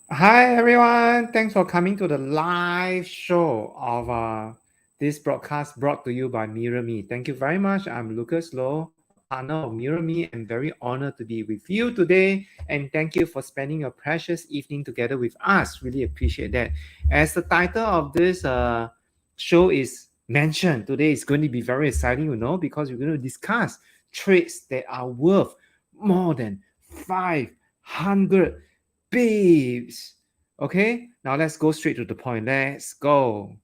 Hi everyone, thanks for coming to the live show of this broadcast brought to you by MirorMi. Thank you very much. I'm Lucas Low, a partner of MirorMi, and very honored to be with you today. And thank you for spending your precious evening together with us. Really appreciate that. As the title of this show is mentioned, today is going to be very exciting, because we're going to discuss trades that are worth more than 500 babes. Okay, now let's go straight to the point. Let's go.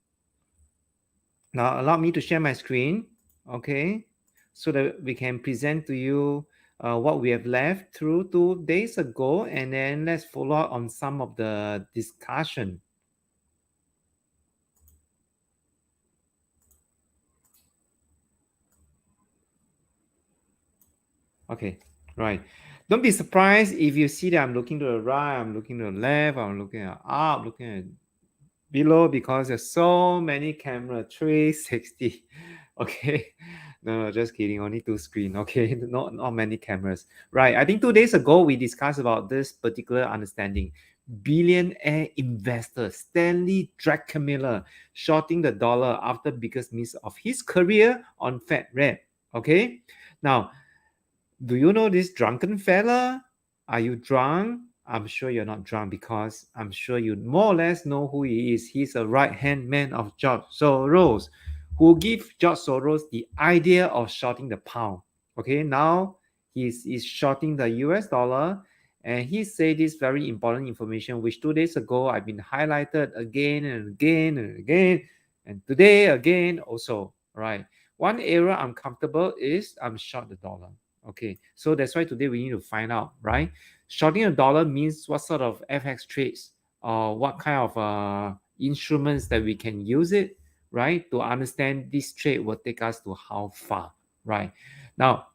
Now allow me to share my screen. Okay, so that we can present to you what we have left through 2 days ago, and then let's follow up on some of the discussion. Okay, right. Don't be surprised if you see that I'm looking to the right, I'm looking to the left, I'm looking at up, looking at below, because there's so many camera 360. Okay, no, just kidding, only two screen. Okay, not many cameras. Right, I think 2 days ago we discussed about this particular understanding. Billionaire investor Stanley Druckenmiller shorting the dollar after biggest miss of his career on Fed Red. Okay, now, do you know this drunken fella? Are you drunk? I'm sure you're not drunk, because I'm sure you more or less know who he is. He's a right-hand man of George Soros, who gave George Soros the idea of shorting the pound. Okay, now he's shorting the US dollar, and he said this very important information, which 2 days ago I've been highlighted again and again and again, and today again also. Right. One area I'm comfortable is I'm short the dollar. Okay, so that's why today we need to find out, right? Shorting a dollar means what sort of FX trades or what kind of instruments that we can use it, right? To understand this trade will take us to how far, right? Now,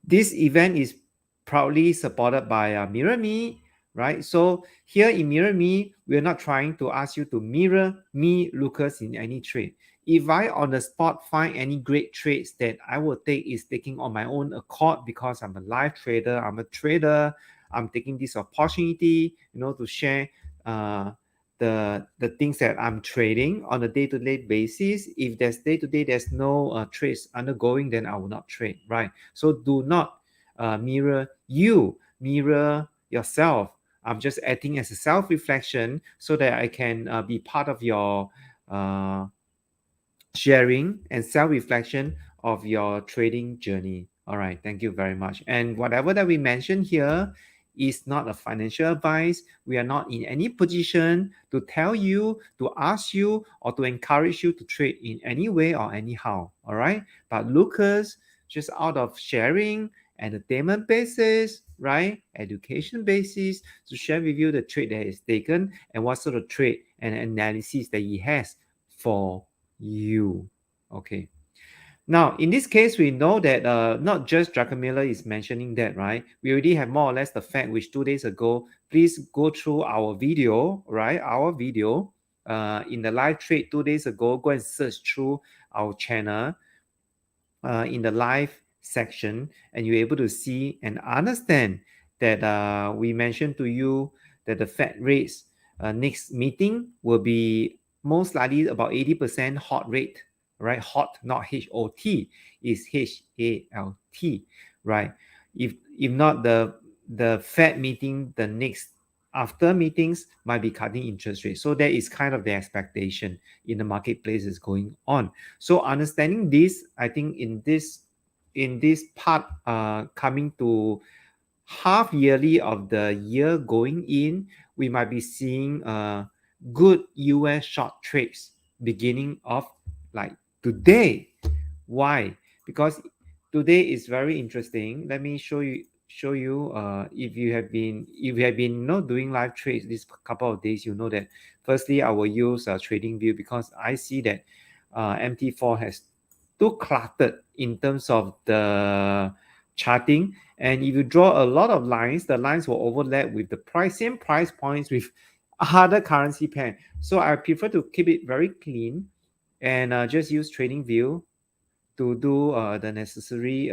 this event is proudly supported by MirorMi, right? So here in MirorMi, we're not trying to ask you to mirror me, Lucas, in any trade. If I on the spot find any great trades that I will take is taking on my own accord, because I'm a live trader, I'm a trader, I'm taking this opportunity, to share the things that I'm trading on a day-to-day basis. If there's day-to-day, there's no trades undergoing, then I will not trade, right? So do not mirror yourself. I'm just acting as a self-reflection so that I can be part of your uh, sharing and self-reflection of your trading journey. All right, thank you very much. And whatever that we mentioned here is not a financial advice. We are not in any position to tell you, to ask you, or to encourage you to trade in any way or anyhow. All right, but Lucas, just out of sharing, entertainment basis, right, education basis, to share with you the trade that is taken and what sort of trade and analysis that he has for you. Okay. Now, in this case, we know that not just Druckenmiller is mentioning that, right? We already have more or less the fact, which 2 days ago, please go through our video, right? Our video in the live trade 2 days ago. Go and search through our channel in the live section, and you're able to see and understand that we mentioned to you that the Fed rates next meeting will be most likely about 80% hot rate, right? Hot, not HOT, is HALT, right? If not, the Fed meeting, the next after meetings might be cutting interest rates. So that is kind of the expectation in the marketplace is going on. So understanding this, I think in this part, coming to half yearly of the year going in, we might be seeing good US short trades beginning of like today. Why? Because today is very interesting. Let me show you if you have been not doing live trades this couple of days, you know that firstly I will use trading view, because I see that MT4 has too cluttered in terms of the charting, and if you draw a lot of lines, the lines will overlap with the same price points with other currency pair. So I prefer to keep it very clean and just use trading view to do the necessary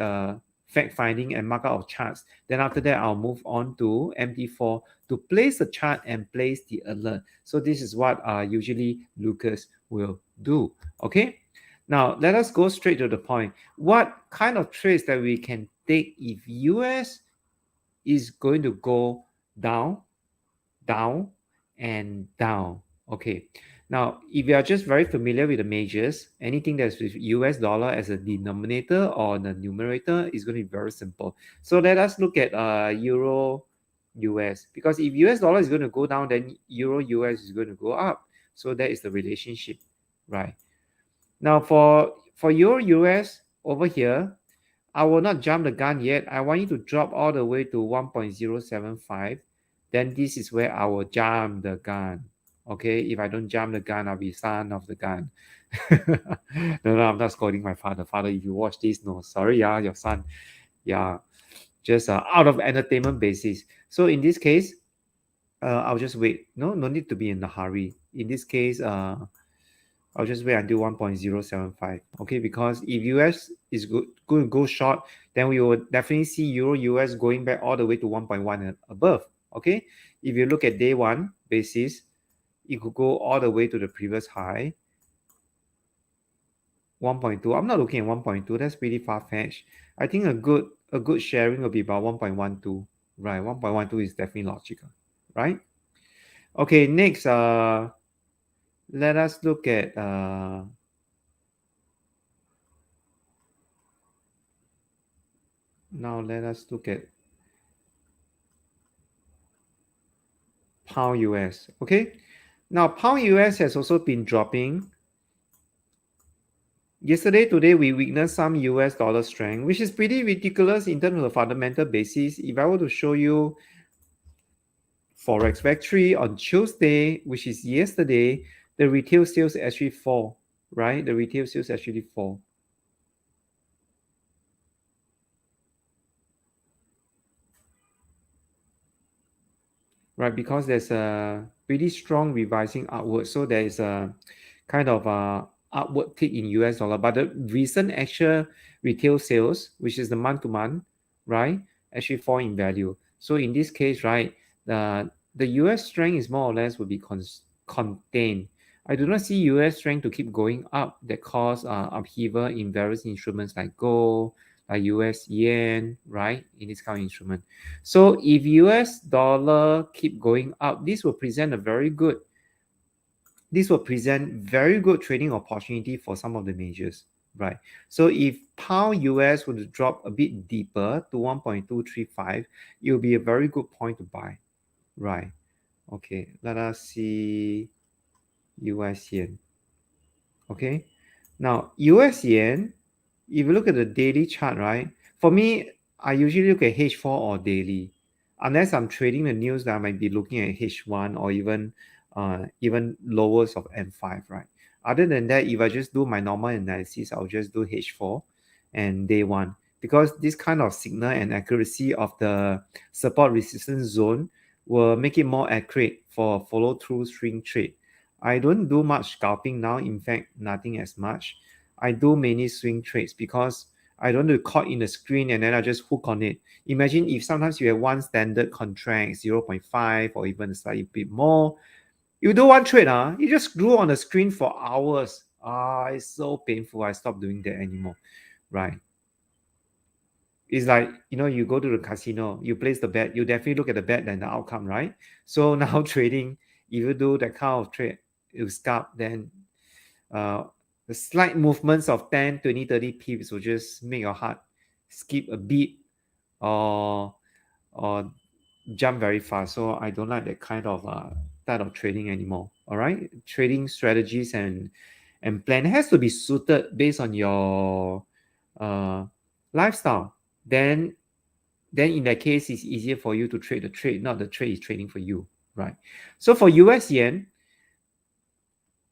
fact finding and markup of charts. Then after that, I'll move on to MT4 to place the chart and place the alert. So this is what usually Lucas will do. Okay. Now let us go straight to the point. What kind of trades that we can take if US is going to go down, down, and down? Okay. Now, if you are just very familiar with the majors, anything that's with US dollar as a denominator or the numerator is going to be very simple. So let us look at Euro US, because if US dollar is going to go down, then Euro US is going to go up. So that is the relationship, right? Now for Euro US over here, I will not jump the gun yet. I want you to drop all the way to 1.075. Then this is where I will jump the gun. Okay, if I don't jump the gun, I'll be son of the gun. No, I'm not scolding my father. Father, if you watch this, no, sorry, your son. Yeah, just out of entertainment basis. So in this case, I'll just wait. No need to be in a hurry. In this case, I'll just wait until 1.075. Okay, because if US is going to go short, then we will definitely see Euro US going back all the way to 1.1 and above. Okay, if you look at day one basis, it could go all the way to the previous high, 1.2. I'm not looking at 1.2. That's pretty far-fetched. I think a good sharing will be about 1.12. Right, 1.12 is definitely logical, right? Okay, next, let us look at now let us look at pound US. Okay, now pound US has also been dropping. Yesterday, today, we witnessed some US dollar strength, which is pretty ridiculous in terms of the fundamental basis. If I were to show you Forex Factory on Tuesday, which is yesterday, the retail sales actually fall, right? The retail sales actually fall. Right, because there's a pretty strong revising upward. So there is a kind of a upward tick in US dollar. But the recent actual retail sales, which is the month to month, right, actually fall in value. So in this case, right, the US strength is more or less will be contained. I do not see US strength to keep going up that cause upheaval in various instruments like gold, like US yen, right, in this kind of instrument. So if US dollar keep going up, this will present very good trading opportunity for some of the majors, right? So if pound US were to drop a bit deeper to 1.235, it will be a very good point to buy, right? Okay, let us see US yen. Okay, now US yen, if you look at the daily chart, right? For me, I usually look at H4 or daily, unless I'm trading the news that I might be looking at H1 or even lowers of M5, right? Other than that, if I just do my normal analysis, I'll just do H4 and day one, because this kind of signal and accuracy of the support resistance zone will make it more accurate for follow through swing trade. I don't do much scalping now. In fact, nothing as much. I do many swing trades because I don't want to caught in the screen and then I just hook on it. Imagine if sometimes you have one standard contract, 0.5 or even a slightly bit more. You do one trade, you just screw on the screen for hours. It's so painful. I stopped doing that anymore, right? It's like, you go to the casino, you place the bet, you definitely look at the bet and the outcome, right? So now trading, if you do that kind of trade, you scalp, then the slight movements of 10, 20, 30 pips will just make your heart skip a beat or jump very fast. So I don't like that kind of type of trading anymore. All right, trading strategies and plan has to be suited based on your lifestyle. Then in that case, it's easier for you to trade the trade, not the trade is trading for you, right? So for US yen,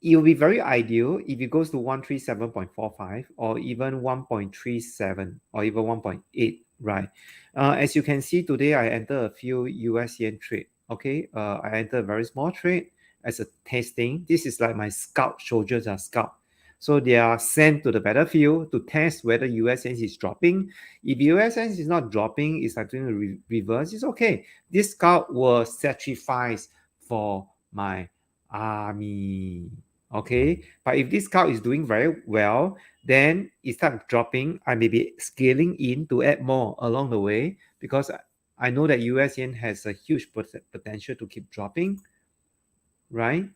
it will be very ideal if it goes to 137.45 or even 1.37 or even 1.8, right? As you can see today, I entered a few US yen trade. Okay, I entered a very small trade as a testing. This is like my scalp, soldiers are scalp. So they are sent to the battlefield to test whether USN is dropping. If USN is not dropping, it's like doing a reverse, it's okay. This scout will sacrifice for my army. Okay, but if this scout is doing very well, then it starts dropping. I may be scaling in to add more along the way because I know that US yen has a huge potential to keep dropping, right?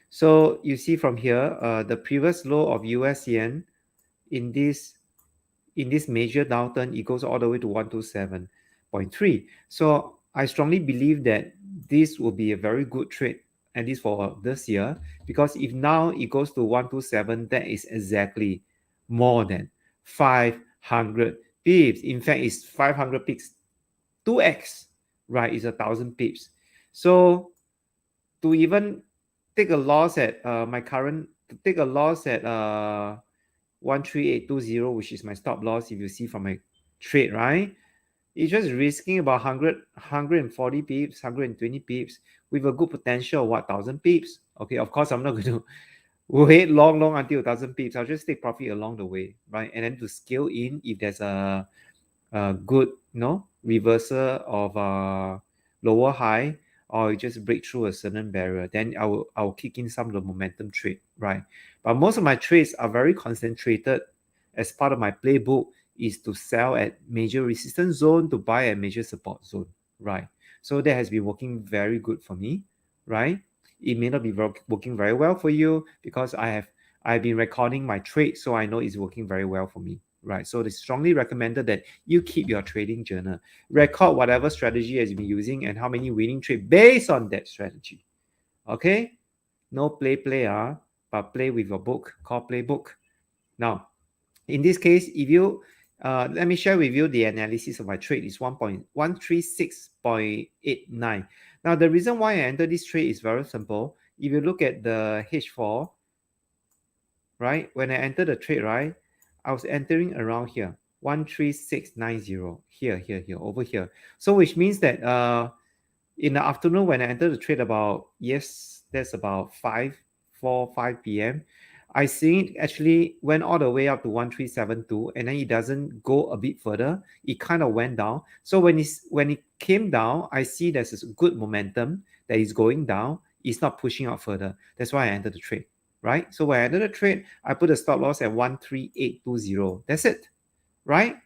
So you see from here, the previous low of US yen in this major downturn, it goes all the way to 127.3. So I strongly believe that this will be a very good trade, at least for this year, because if now it goes to 127, that is exactly more than 500 pips. In fact, it's 500 pips, 2x, right? It's 1,000 pips. So to even take a loss at take a loss at 13820, which is my stop loss, if you see from my trade, right? It's just risking about 140 pips, 120 pips with a good potential of what, 1,000 pips. Okay, of course, I'm not going to wait long until 1,000 pips. I'll just take profit along the way, right? And then to scale in if there's a good, reversal of lower high, or you just break through a certain barrier, then I will kick in some of the momentum trade, right? But most of my trades are very concentrated. As part of my playbook is to sell at major resistance zone, to buy at major support zone, right? So that has been working very good for me, right? It may not be working very well for you because I've been recording my trade, so I know it's working very well for me, right? So it's strongly recommended that you keep your trading journal, record whatever strategy has been using and how many winning trade based on that strategy. Okay, no play, but play with your book called playbook. Now, in this case, if you let me share with you the analysis of my trade is 1.136.89. Now, the reason why I entered this trade is very simple. If you look at the H4, right, when I entered the trade, right, I was entering around here, 13690, here, over here. So which means that in the afternoon when I entered the trade about, yes, that's about 5 p.m., I see it actually went all the way up to 1372, and then it doesn't go a bit further. It kind of went down. So when it came down, I see there's a good momentum that is going down. It's not pushing out further. That's why I entered the trade, right? So when I entered the trade, I put a stop loss at 13820. That's it, right?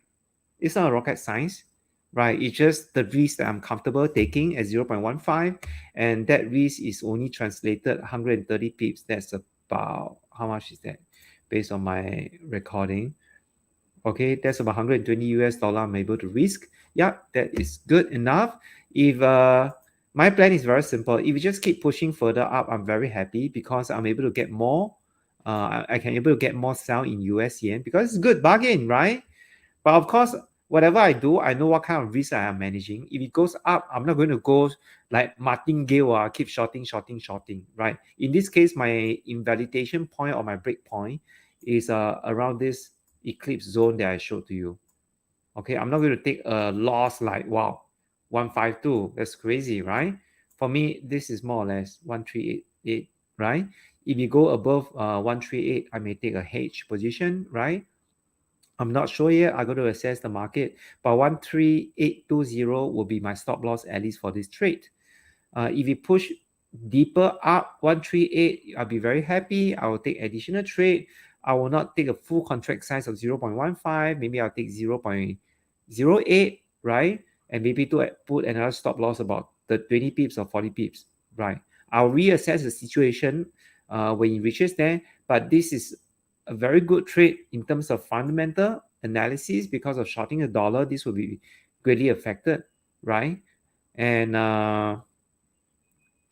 It's not a rocket science, right? It's just the risk that I'm comfortable taking at 0.15, and that risk is only translated 130 pips. That's about, how much is that based on my recording? Okay, that's about 120 US dollar I'm able to risk. Yeah, that is good enough. If my plan is very simple. If you just keep pushing further up, I'm very happy because I'm able to get more. I can able to get more sell in US yen because it's a good bargain, right? But of course, whatever I do, I know what kind of risk I am managing. If it goes up, I'm not going to go like martingale, keep shorting, right? In this case, my invalidation point or my break point is around this eclipse zone that I showed to you. Okay, I'm not going to take a loss like, wow, 152. That's crazy, right? For me, this is more or less 1388, right? If you go above 138, I may take a hedge position, right? I'm not sure yet. I got to assess the market, but 13820 will be my stop loss, at least for this trade. If you push deeper up 138, I'll be very happy. I will take additional trade. I will not take a full contract size of 0.15. Maybe I'll take 0.08, right? And maybe to put another stop loss about the 20 pips or 40 pips, right? I'll reassess the situation when it reaches there. But this is a very good trade in terms of fundamental analysis. Because of shorting the dollar, this will be greatly affected, right? And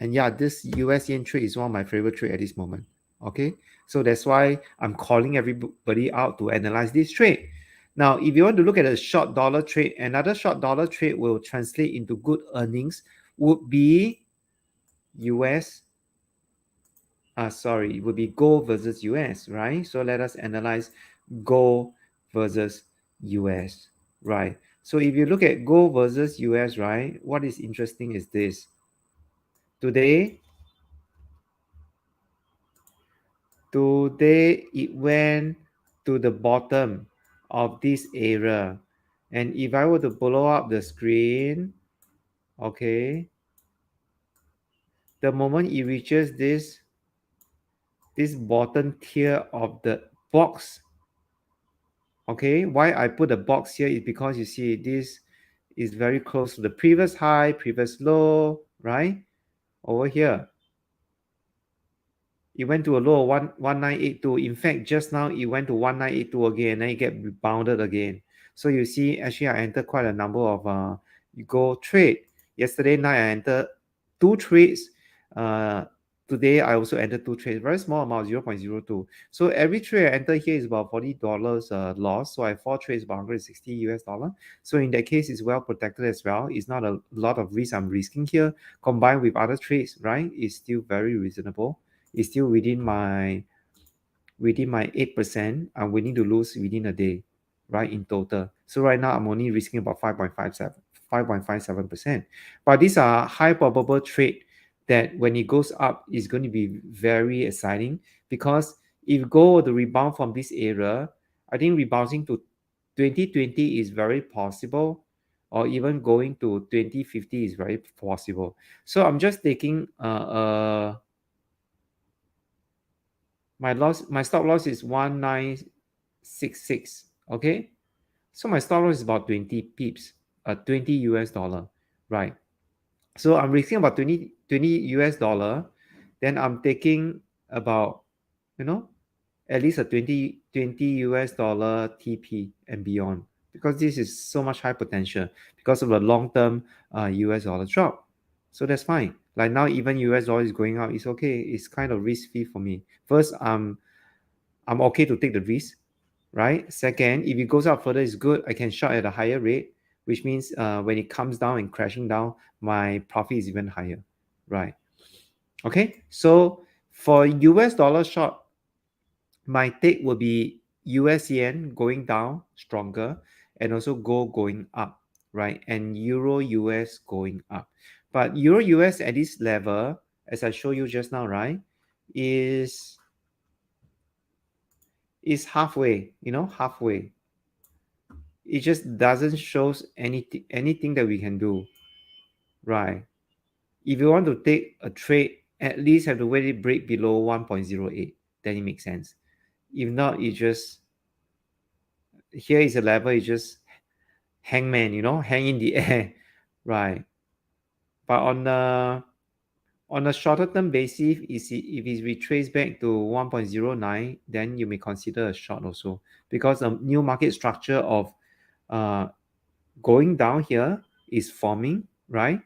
yeah, this US yen trade is one of my favorite trade at this moment. Okay, so that's why I'm calling everybody out to analyze this trade. Now, if you want to look at a short dollar trade, another short dollar trade will translate into good earnings would be US. It would be gold versus US, right? So let us analyze gold versus US, right? So if you look at gold versus US, right, what is interesting is this. Today, Today it went to the bottom of this area. And if I were to blow up the screen, okay, the moment it reaches this bottom tier of the box, okay, why I put the box here is because you see this is very close to the previous high, previous low, right? Over here it went to a low of 1982. In fact, just now it went to 1982 again, then it get rebounded again. So you see, actually, I entered quite a number of you go trade. Yesterday night, I entered two trades. Uh, Today, I also entered two trades, very small amount, 0.02. So every trade I enter here is about $40 loss. So I have four trades, about 160 US dollar. So in that case, it's well protected as well. It's not a lot of risk I'm risking here. Combined with other trades, right? It's still very reasonable. It's still within my 8%. I'm willing to lose within a day, right? In total. So right now I'm only risking about 5.57%. But these are high probable trade that when it goes up is going to be very exciting, because if gold the rebound from this area, I think rebounding to 2020 is very possible, or even going to 2050 is very possible. So I'm just taking my stop loss is 1966. Okay, so my stop loss is about 20 pips, 20 US dollar, right? So I'm risking about 20 US dollar, then I'm taking about, you know, at least a 20 US dollar TP and beyond, because this is so much high potential because of the long term US dollar drop. So that's fine. Like now, even US dollar is going up, it's okay. It's kind of risk free for me. First, I'm okay to take the risk, right? Second, if it goes up further, it's good. I can short at a higher rate, which means when it comes down and crashing down, my profit is even higher, right? Okay, so for US dollar short, my take will be US yen going down stronger, and also gold going up, right? And Euro US going up. But Euro US at this level, as I showed you just now, right, is is halfway, halfway. It just doesn't show anything that we can do, right? If you want to take a trade, at least have to wait it break below 1.08, then it makes sense. If not, it just, here is a level, it's just hangman, hang in the air, right? But on a shorter term basis, if it retraces back to 1.09, then you may consider a short also, because the new market structure of uh, going down here is forming, right?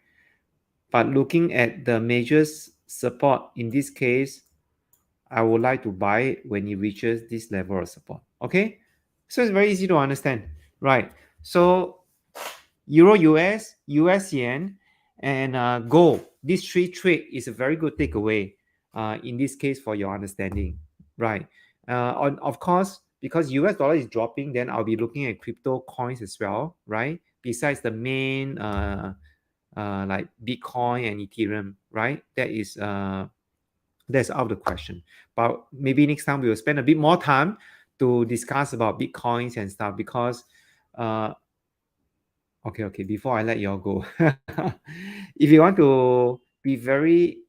But looking at the major support, in this case, I would like to buy it when it reaches this level of support. Okay, so it's very easy to understand, right? So Euro US, US yen, and gold. These three trade is a very good takeaway in this case for your understanding, right? Of course, because US dollar is dropping, then I'll be looking at crypto coins as well, right? Besides the main like Bitcoin and Ethereum, right? That's out of the question. But maybe next time we will spend a bit more time to discuss about Bitcoins and stuff, because uh, okay, before I let you all go, if you want to be very,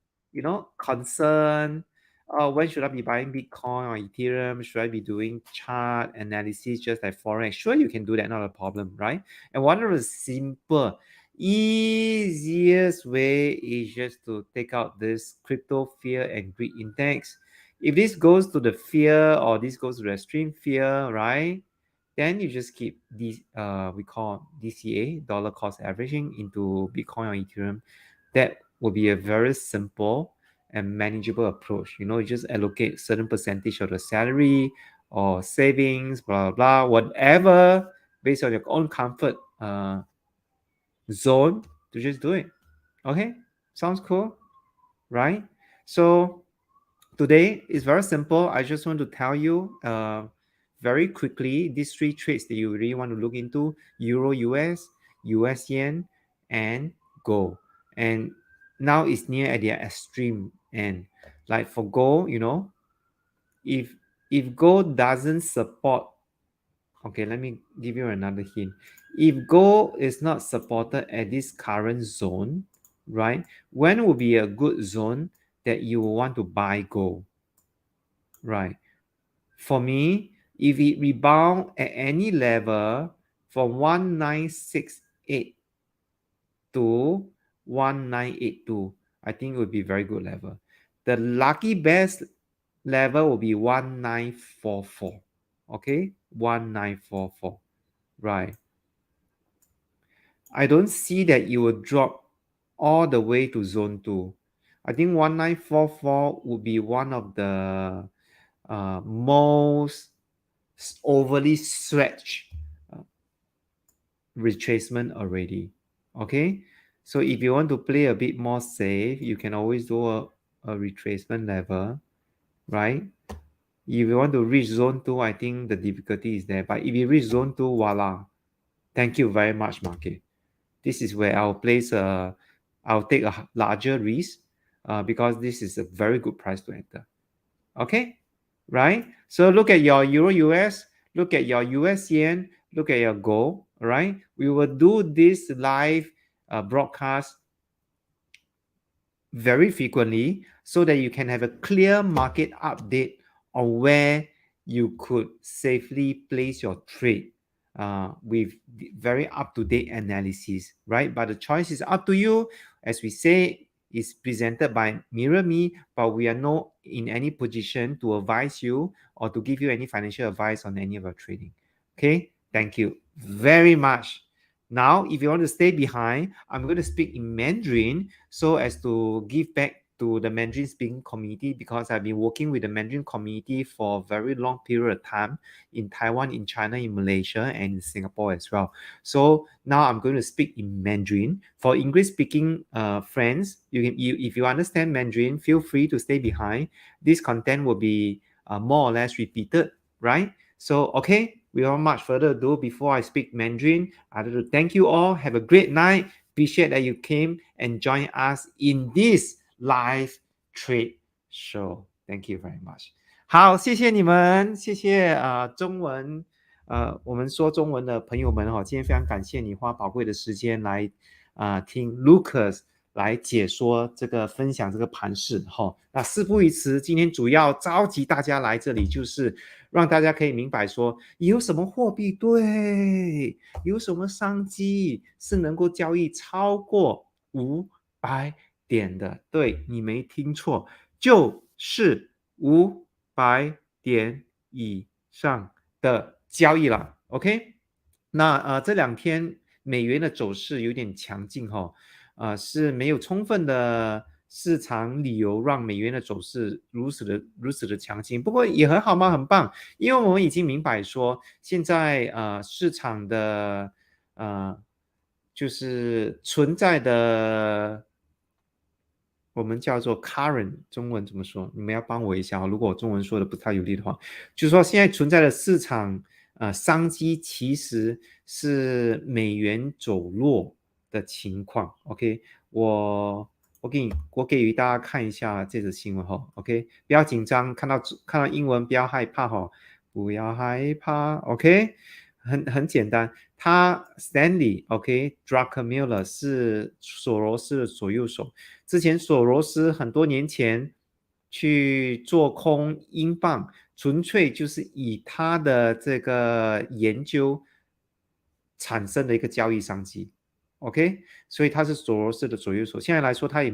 concerned, when should I be buying Bitcoin or Ethereum? Should I be doing chart analysis just like Forex? Sure, you can do that, not a problem, right? And one of the simple, easiest way is just to take out this crypto fear and greed index. If this goes to the fear, or this goes to the extreme fear, right? Then you just keep these we call DCA, dollar cost averaging, into Bitcoin or Ethereum. That will be a very simple and manageable approach. You just allocate certain percentage of the salary or savings, blah blah, blah, whatever, based on your own comfort zone, to just do it. Okay, sounds cool, right? So today is very simple. I just want to tell you very quickly these three trades that you really want to look into: Euro US, US yen, and gold. And now it's near at their extreme end. Like for gold, if if gold doesn't support, okay, let me give you another hint. If gold is not supported at this current zone, right? When will be a good zone that you will want to buy gold, right? For me, if it rebound at any level from 1968 to 1982, I think it would be very good level. The lucky best level will be 1944. Okay, 1944. Right. I don't see that you will drop all the way to zone 2. I think 1944 would be one of the most overly stretched retracement already. Okay, so if you want to play a bit more safe, you can always do a retracement level, right? If you want to reach zone 2, I think the difficulty is there. But if you reach zone 2, voila, thank you very much, market. This is where I'll take a larger risk because this is a very good price to enter. Okay, right? So look at your Euro US, look at your US yen, look at your gold. All right, we will do this live broadcast very frequently so that you can have a clear market update on where you could safely place your trade with very up-to-date analysis, right? But the choice is up to you. As we say, it's presented by MirorMi, but we are not in any position to advise you or to give you any financial advice on any of your trading. Okay, thank you very much. Now, if you want to stay behind, I'm going to speak in Mandarin so as to give back to the Mandarin speaking community because I've been working with the Mandarin community for a very long period of time in Taiwan, in China, in Malaysia, and in Singapore as well. So now I'm going to speak in Mandarin. For English speaking friends, if you understand Mandarin, feel free to stay behind. This content will be more or less repeated, right? So, okay, without much further ado, before I speak Mandarin, I'd like to thank you all. Have a great night. Appreciate that you came and joined us in this live trade show. Thank you very much. 好，谢谢你们，谢谢中文我们说中文的朋友们哈，今天非常感谢你花宝贵的时间来听 Lucas 来解说这个分享这个盘势哈。那事不宜迟，今天主要召集大家来这里，就是让大家可以明白说，有什么货币对，有什么商机是能够交易超过500点的。对，你没听错，就是500点以上的交易了。OK， 那这两天美元的走势有点强劲哈。是没有充分的市场理由让美元的走势如此的强劲，不过也很好嘛，很棒，因为我们已经明白说，现在市场的就是存在的，我们叫做 current， 中文怎么说？你们要帮我一下，如果我中文说的不太有力的话，就是说现在存在的市场商机其实是美元走弱的情况。OK， 我给予大家看一下这则新闻哈。OK， 不要紧张，看到英文不要害怕哈，不要害怕。OK， 很简单，他 Stanley OK，Druckenmiller 是索罗斯的左右手。之前索罗斯很多年前去做空英镑，纯粹就是以他的这个研究产生的一个交易商机。OK， 所以他是索罗斯的左右手。现在来说，他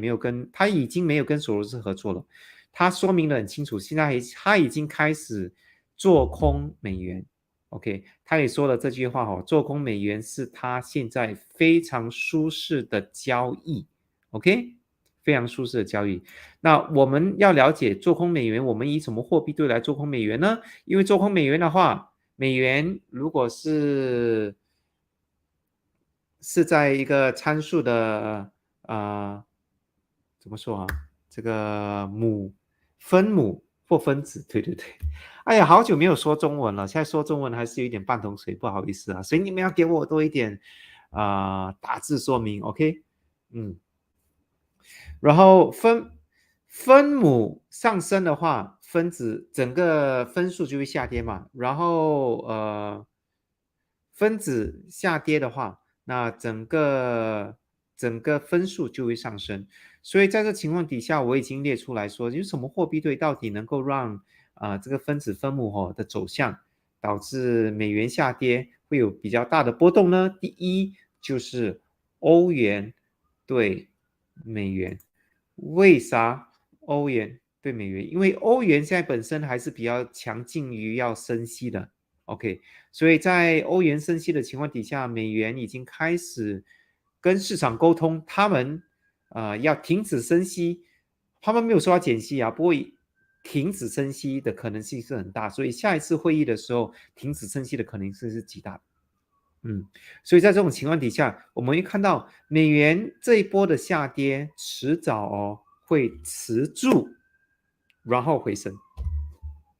已经没有跟索罗斯合作了。他说明的很清楚，现在他已经开始做空美元。OK， 他也说了这句话做空美元是他现在非常舒适的交易。OK， 非常舒适的交易。那我们要了解做空美元，我们以什么货币对来做空美元呢？因为做空美元的话，美元如果是在一个参数的怎么说这个分母或分子，对。哎呀，好久没有说中文了，现在说中文还是有一点半桶水，不好意思所以你们要给我多一点打字说明 ，OK？ 然后分母上升的话，分子整个分数就会下跌嘛，然后分子下跌的话，那整个分数就会上升。所以在这情况底下，我已经列出来说，有什么货币对到底能够让这个分子分母的走向导致美元下跌会有比较大的波动呢？第一就是欧元对美元。为啥欧元对美元？因为欧元现在本身还是比较强劲于要升息的。OK，所以在欧元升息的情况底下，美元已经开始跟市场沟通，他们要停止升息，他们没有说要减息啊，不过停止升息的可能性是很大，所以下一次会议的时候，停止升息的可能性是极大的。所以在这种情况底下，我们会看到美元这一波的下跌，迟早会持住，然后回升。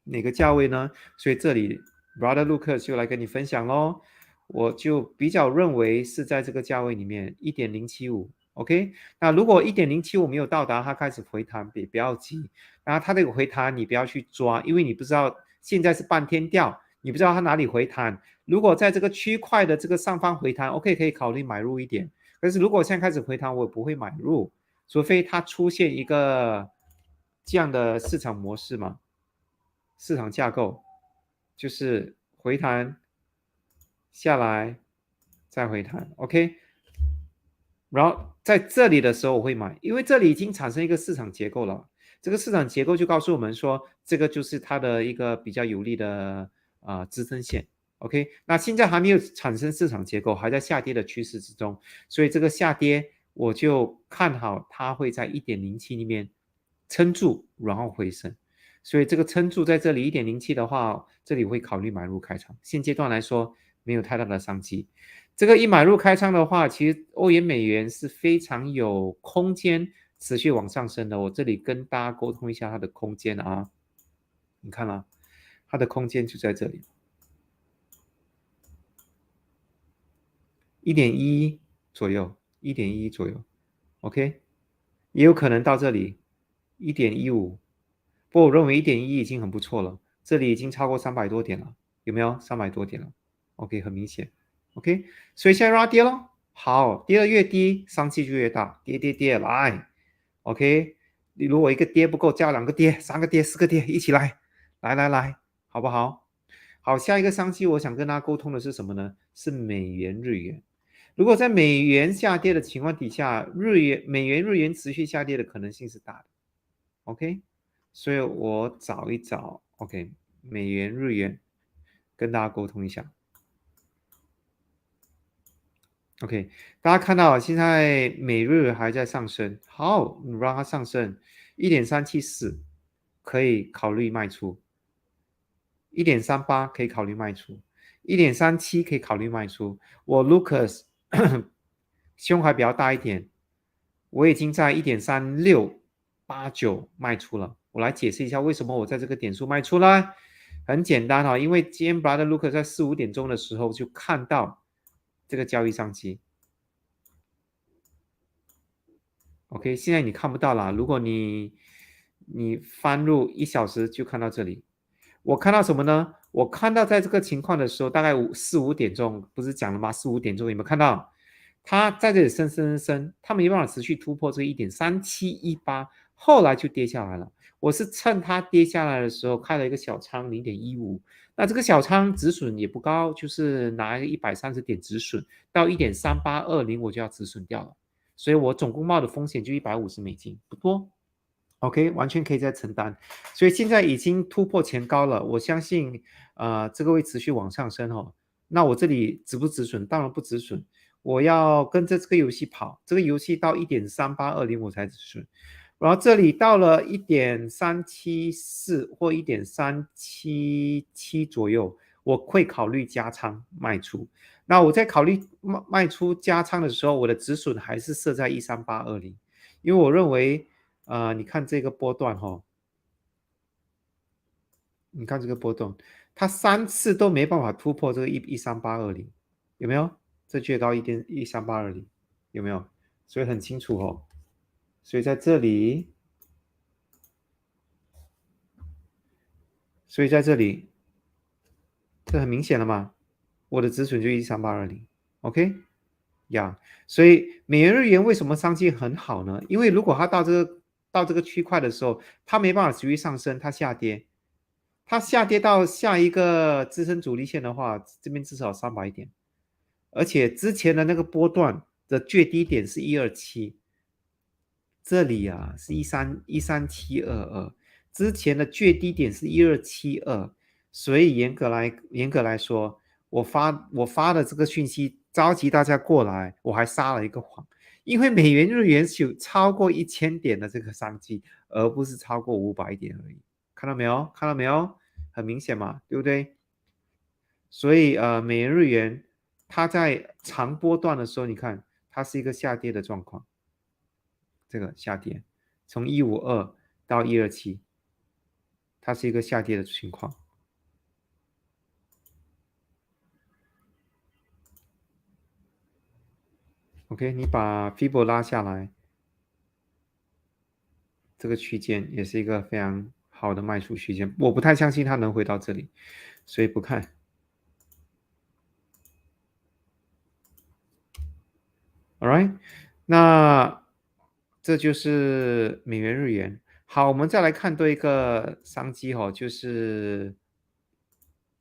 哪个价位呢？所以这里 Brother Lucas 就来跟你分享咯。我就比较认为是在这个价位里面1.075 OK， 那如果1.075没有到达，它开始回弹，也不要急。然后它这个回弹你不要去抓，因为你不知道现在是半天吊，你不知道它哪里回弹。如果在这个区块的这个上方回弹 OK， 可以考虑买入一点。可是如果现在开始回弹，我也不会买入，除非它出现一个这样的市场模式嘛，市场架构就是回弹下来再回弹 OK， 然后在这里的时候我会买，因为这里已经产生一个市场结构了，这个市场结构就告诉我们说这个就是它的一个比较有利的支撑线 OK， 那现在还没有产生市场结构，还在下跌的趋势之中，所以这个下跌我就看好它会在 1.07 里面撑住然后回升，所以这个撑住在这里 1.07 的话，这里会考虑买入开仓，现阶段来说没有太大的商机。这个一买入开仓的话，其实欧元美元是非常有空间持续往上升的。我这里跟大家沟通一下它的空间啊，你看啊，它的空间就在这里，1.1左右，1.1左右 ，OK，也有可能到这里1.15，不过我认为1.1已经很不错了，这里已经超过300多点了，有没有300多点了 ？OK，很明显。OK，所以现在让它跌咯。好，跌得越低，商机就越大，跌跌跌来。OK，你如果一个跌不够，加2个跌、3个跌、4个跌，一起来，来来来，好不好？好，下一个商机我想跟大家沟通的是什么呢？是美元日元。如果在美元下跌的情况底下，美元日元持续下跌的可能性是大的。OK，所以我找一找 OK 美元日元，跟大家沟通一下。OK，大家看到现在美日还在上升，好，你让它上升1.374，可以考虑卖出；1.38可以考虑卖出；1.37可以考虑卖出。我 Lucas 胸还比较大一点，我已经在1.3689卖出了。我来解释一下为什么我在这个点数卖出呢？很简单因为今天 Brother Lucas 在4、5点钟的时候就看到这个交易商机。OK， 现在你看不到了。如果你翻入1小时就看到这里，我看到什么呢？我看到在这个情况的时候，大概4、5点钟，不是讲了吗？4、5点钟有没有看到？它在这里升，它没办法持续突破这个1.3718，后来就跌下来了。我是趁它跌下来的时候开了一个小仓0.15，那这个小仓止损也不高，就是拿一个130点止损，到1.3820我就要止损掉了。所以我总共冒的风险就$150，不多。OK， 完全可以再承担。所以现在已经突破前高了，我相信这个会持续往上升那我这里止不止损？当然不止损。我要跟着这个游戏跑，这个游戏到1.3820我才止损。然后这里到了1.374或1.377左右，我会考虑加仓卖出。那我在考虑卖出加仓的时候，我的止损还是设在13820，因为我认为你看这个波段你看这个波动，它3次都没办法突破这个13820，有没有？这最高13820，有没有？所以很清楚所以在这里所以在这里，这很明显了嘛，我的止损就13820，OK，呀，所以美元日元为什么商机很好呢？因为如果它到这个区块的时候，它没办法持续上升，它下跌，它下跌到下一个支撑阻力线的话，这边至少300点，而且之前的那个波段的最低点是127，这里啊是13722，之前的最低点是1272，所以严格来说，我发的这个讯息召集大家过来，我还撒了一个谎，因为美元日元是有超过1000点的这个商机，而不是超过500点而已。看到没有？看到没有？很明显嘛，对不对？所以美元日元它在长波段的时候，你看它是一个下跌的状况。这个下跌，从152到127，它是一个下跌的情况。OK， 你把 Fibo 拉下来，这个区间也是一个非常好的卖出区间，我不太相信它能回到这里，所以不看。All right， 那这就是美元日元。好，我们再来看多一个商机哦，就是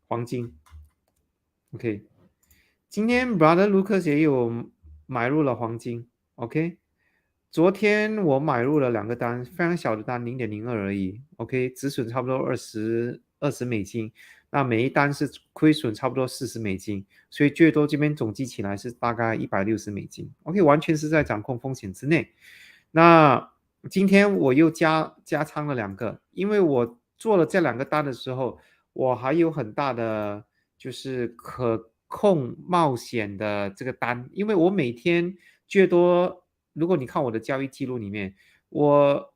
黄金。OK，今天 Brother Lucas 也有买入了黄金。OK，昨天我买入了2个单，非常小的单，0.02而已。OK，止损差不多20美金，那每一单是亏损差不多40美金，所以最多这边总计起来是大概160美金。OK，完全是在掌控风险之内。那今天我又加仓了2个，因为我做了这2个单的时候，我还有很大的就是可控冒险的这个单，因为我每天最多，如果你看我的交易记录里面，我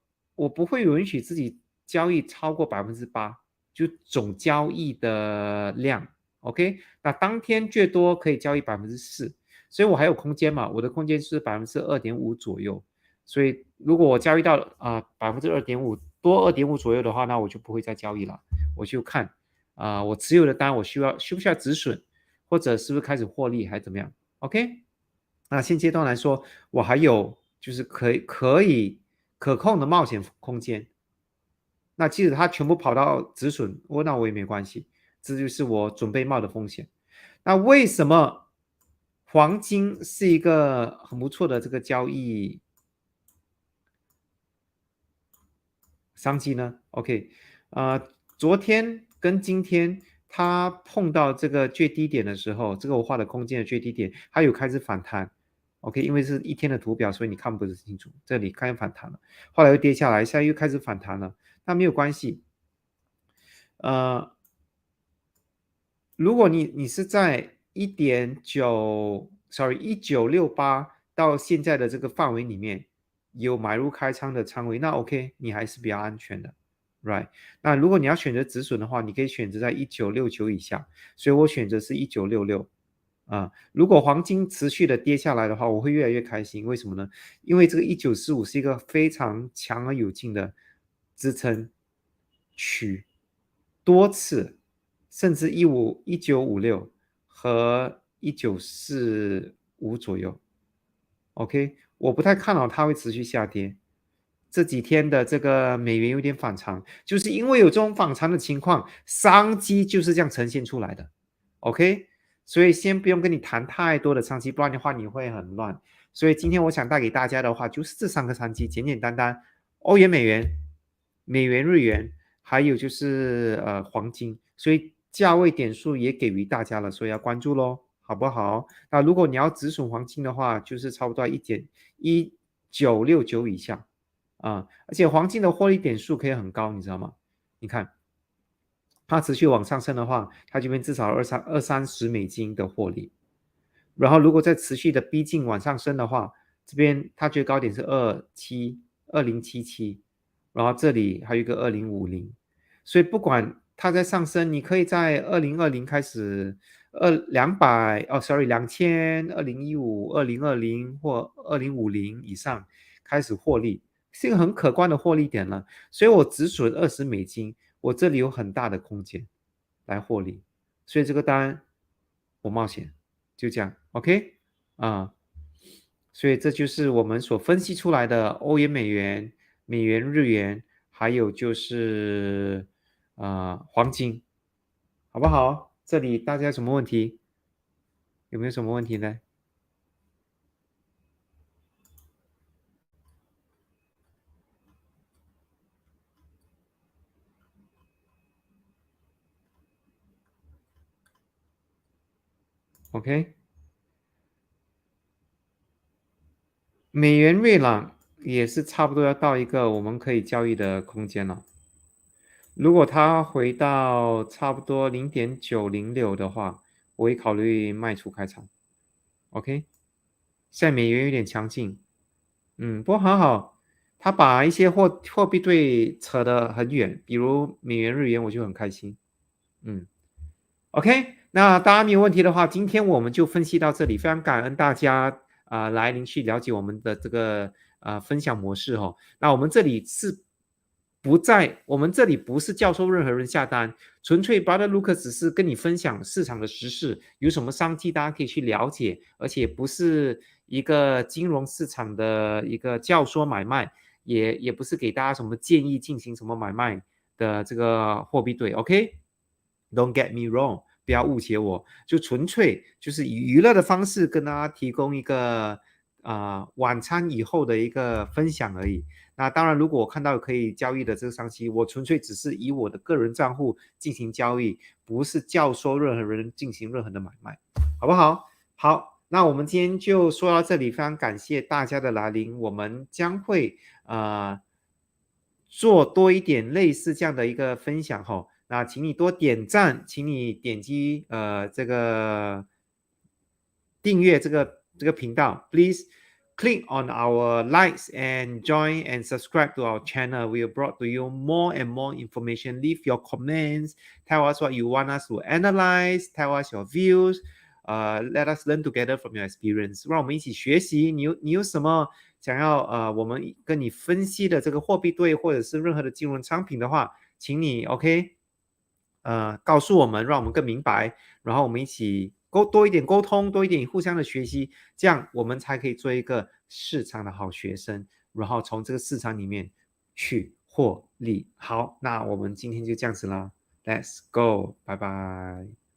不会允许自己交易超过8%，就总交易的量。OK，那当天最多可以交易4%，所以我还有空间嘛，我的空间是2.5%左右。所以如果我交易到2.5%多2.5%左右的话，那我就不会再交易了，我就看我持有的单我需不需要止损，或者是不是开始获利还怎么样 ？OK， 那现阶段来说，我还有就是可以可控的冒险空间。那即使它全部跑到止损，那我也没关系，这就是我准备冒的风险。那为什么黄金是一个很不错的这个交易商机呢 ？OK，昨天跟今天它碰到这个最低点的时候，这个我画的空间的最低点，它有开始反弹。OK，因为是一天的图表，所以你看不是清楚。这里开始反弹了，后来又跌下来，现在又开始反弹了，那没有关系。如果你是在1968到现在的这个范围里面有买入开仓的仓位，那 OK， 你还是比较安全的 ，right？ 那如果你要选择止损的话，你可以选择在1969以下，所以我选择是1966。如果黄金持续的跌下来的话，我会越来越开心。为什么呢？因为这个1945是一个非常强而有劲的支撑区，多次甚至1956和1945左右。OK，我不太看好它会持续下跌。这几天的这个美元有点反常，就是因为有这种反常的情况，商机就是这样呈现出来的。OK，所以先不用跟你谈太多的商机，不然的话你会很乱。所以今天我想带给大家的话，就是这3个商机，简简单单，欧元、美元、美元、日元，还有就是黄金。所以价位点数也给予大家了，所以要关注咯，好不好？那如果你要止损黄金的话，就是差不多1969以下而且黄金的获利点数可以很高，你知道吗？你看。它持续往上升的话，它这边至少20-30美金的获利。然后如果再持续的逼近往上升的话，这边它最高点是2077，然后这里还有一个2050，所以不管它在上升，你可以在2020开始2000、2015、2020或2050以上开始获利，是一个很可观的获利点了。所以我止损20美金，我这里有很大的空间来获利，所以这个单我冒险，就这样 OK 啊。所以这就是我们所分析出来的欧元、美元、美元、日元，还有就是黄金，好不好？这里大家有什么问题？有没有什么问题呢？OK，美元瑞朗也是差不多要到一个我们可以交易的空间了。如果它回到差不多0.906的话，我会考虑卖出开场。OK，现在美元有点强劲，不过很好，他把一些货币对扯得很远，比如美元、日元，我就很开心。嗯，OK，那大家没有问题的话，今天我们就分析到这里，非常感恩大家来临去了解我们的这个分享模式哦。那我们这里不是教授任何人下单，纯粹 Brother Lucas 只是跟你分享市场的时事，有什么商机大家可以去了解，而且不是一个金融市场的一个教唆买卖，也不是给大家什么建议进行什么买卖的这个货币对，OK？Don't get me wrong，不要误解我，就纯粹就是以娱乐的方式跟大家提供一个晚餐以后的一个分享而已。那当然，如果我看到可以交易的这个商机，我纯粹只是以我的个人账户进行交易，不是教唆任何人进行任何的买卖，好不好？好，那我们今天就说到这里，非常感谢大家的来临，我们将会做多一点类似这样的一个分享哈。那请你多点赞，请你点击这个订阅这个频道，please click on our likes and join and subscribe to our channel. We have brought to you more and more information. Leave your comments. Tell us what you want us to analyze. Tell us your views. Let us learn together from your experience. 让我们一起学习。你有什么想要我们跟你分析的这个货币对或者是任何的金融商品的话，请你 OK 告诉我们，让我们更明白，然后我们一起多一点沟通，多一点互相的学习，这样我们才可以做一个市场的好学生，然后从这个市场里面去获利。好，那我们今天就这样子啦，Let's go，拜拜。